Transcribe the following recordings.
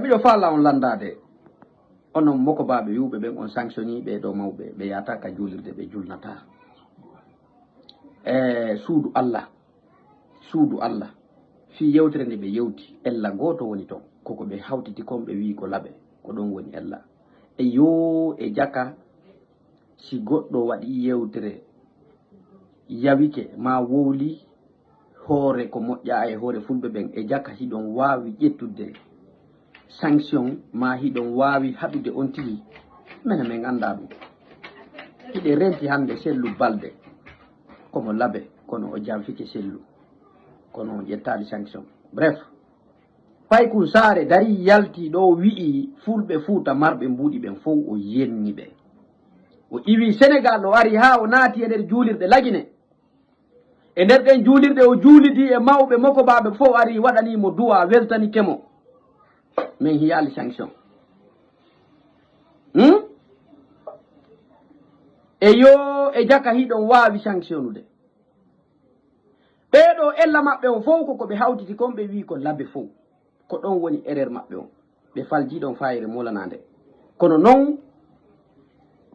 biɗo fala on landade onon moko baɓe yuɓe ɓen on sanctionni ɓe ɗo mawɓe ɓe yata ka julirde ɓe julnata suudu allah fi yewtere nde ɓe yewti ella goto woni ton koko ɓe hawtiti kon ɓe wi ko laaɓe ko ɗon woni ella e yo e jaka si goɗɗo waɗi yewtere yawike ma wowli hoore ko moƴƴa e hoore fulɓe ɓen e jaka hiɗon wawi ƴettude sanction ma hiɗon wawi haɗude on tigi minen min anda ɗum hiɗe renti hande sellu balde komo laaɓe kono o janfike sellu kono o ƴettali sanction bref paykul saare dari yalti ɗo wi'i fulɓe fuuta marɓe mbuuɗi ɓen fof o yenni ɓe o iwi sénégal o ari ha o naati e nder juulirɗe lagine e nder ɗen juulirɗe o juulidi e mawɓe mokobaɓe fof ari waɗanimo duwa weltani kemo min hiyali sanction e yo e jaka hiɗon wawi sanctionnude ɓeɗo ella maɓɓe o fof koko ɓe hawtiti kon ɓe wi ko laabe fof ko ɗon woni erreur maɓɓe on ɓe faljiɗon fayire molanade kono noon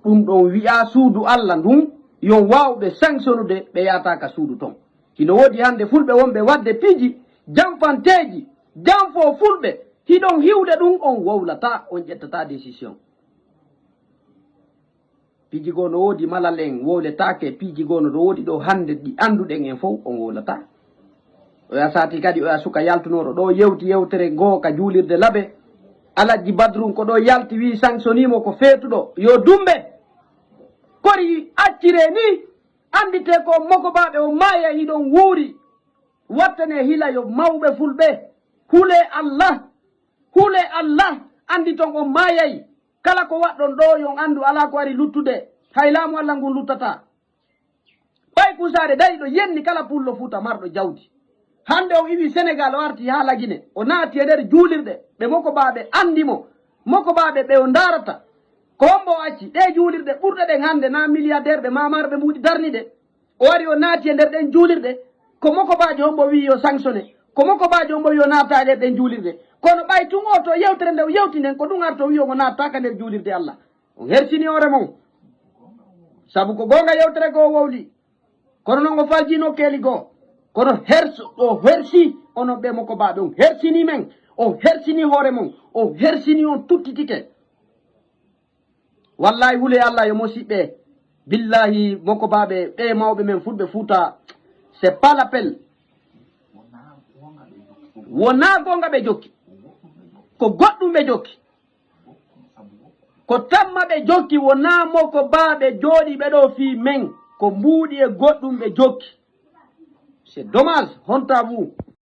ɗum ɗon wi'a suudu allah ndun yon wawɓe sanctionnude ɓe yataka suudu ton hino woodi hande fulɓe wonɓe wadde piiji janfanteji janfo fulɓe hiɗon hiwde ɗum on wowlata on ƴettata décision piiji goo no woodi malal en wowletake piiji goo no woodi ɗo hande ɗi anduɗen en fof on wowlata oya sati kadi oya suka yaltunoɗo ɗo yewti yewtere goo ka juulirde laaɓe alaji badrum ko ɗo yalti wi sanctionnimo ko feetuɗo yo dumɓe kori accire ni andite ko mokobaɓe o maya hiɗon wuuri wattane hila yo mawɓe fulɓe hule allah andi ton on mayayi kala ko waɗɗon ɗo yon andu ala ko ari luttude hay laamu allah ngun luttata ɓay kusade dari ɗo yenni kala pullo fuuta marɗo jawdi hande o iwi sénégal o arti ha lagine o naati e nder juulirɗe ɓe mokobaɓe andimo mokobaɓe ɓe o darata ko hombo acci ɗe juulirɗe ɓurɗe ɗen hande na milliardaire ɓe mamarɓe mbuuɗi darniɗe o wari o naati e nder ɗen juulirɗe ko mokobaji hombo wi yo sanctionné ko mokobaji hombo wi o naata e nder ɗen juulirɗe kono ɓay tun o to yewtere nde o yewti nden ko ɗum arto wi omo nattaka nder juulirde allah on hersini hoore mon saabu ko gonga yewtere goo wowli kono noon o faljino keeli goo kono o hersi onon ɓe mokobaɓe on hersini men o hersini hoore mon o hersini on tuttitike wallahi hule allah yo mosiɓɓe billahi mokobaɓe ɓe mawɓe men fulɓe fuuta c'est pas l'appel wona gonga ɓe jokki ko goɗɗum ɓe jokki ko tamma ɓe jokki wona mokobaɓe jooɗi ɓeɗo fi men ko mbuuɗi e goɗɗum ɓe jokki c'est dommage honte à vous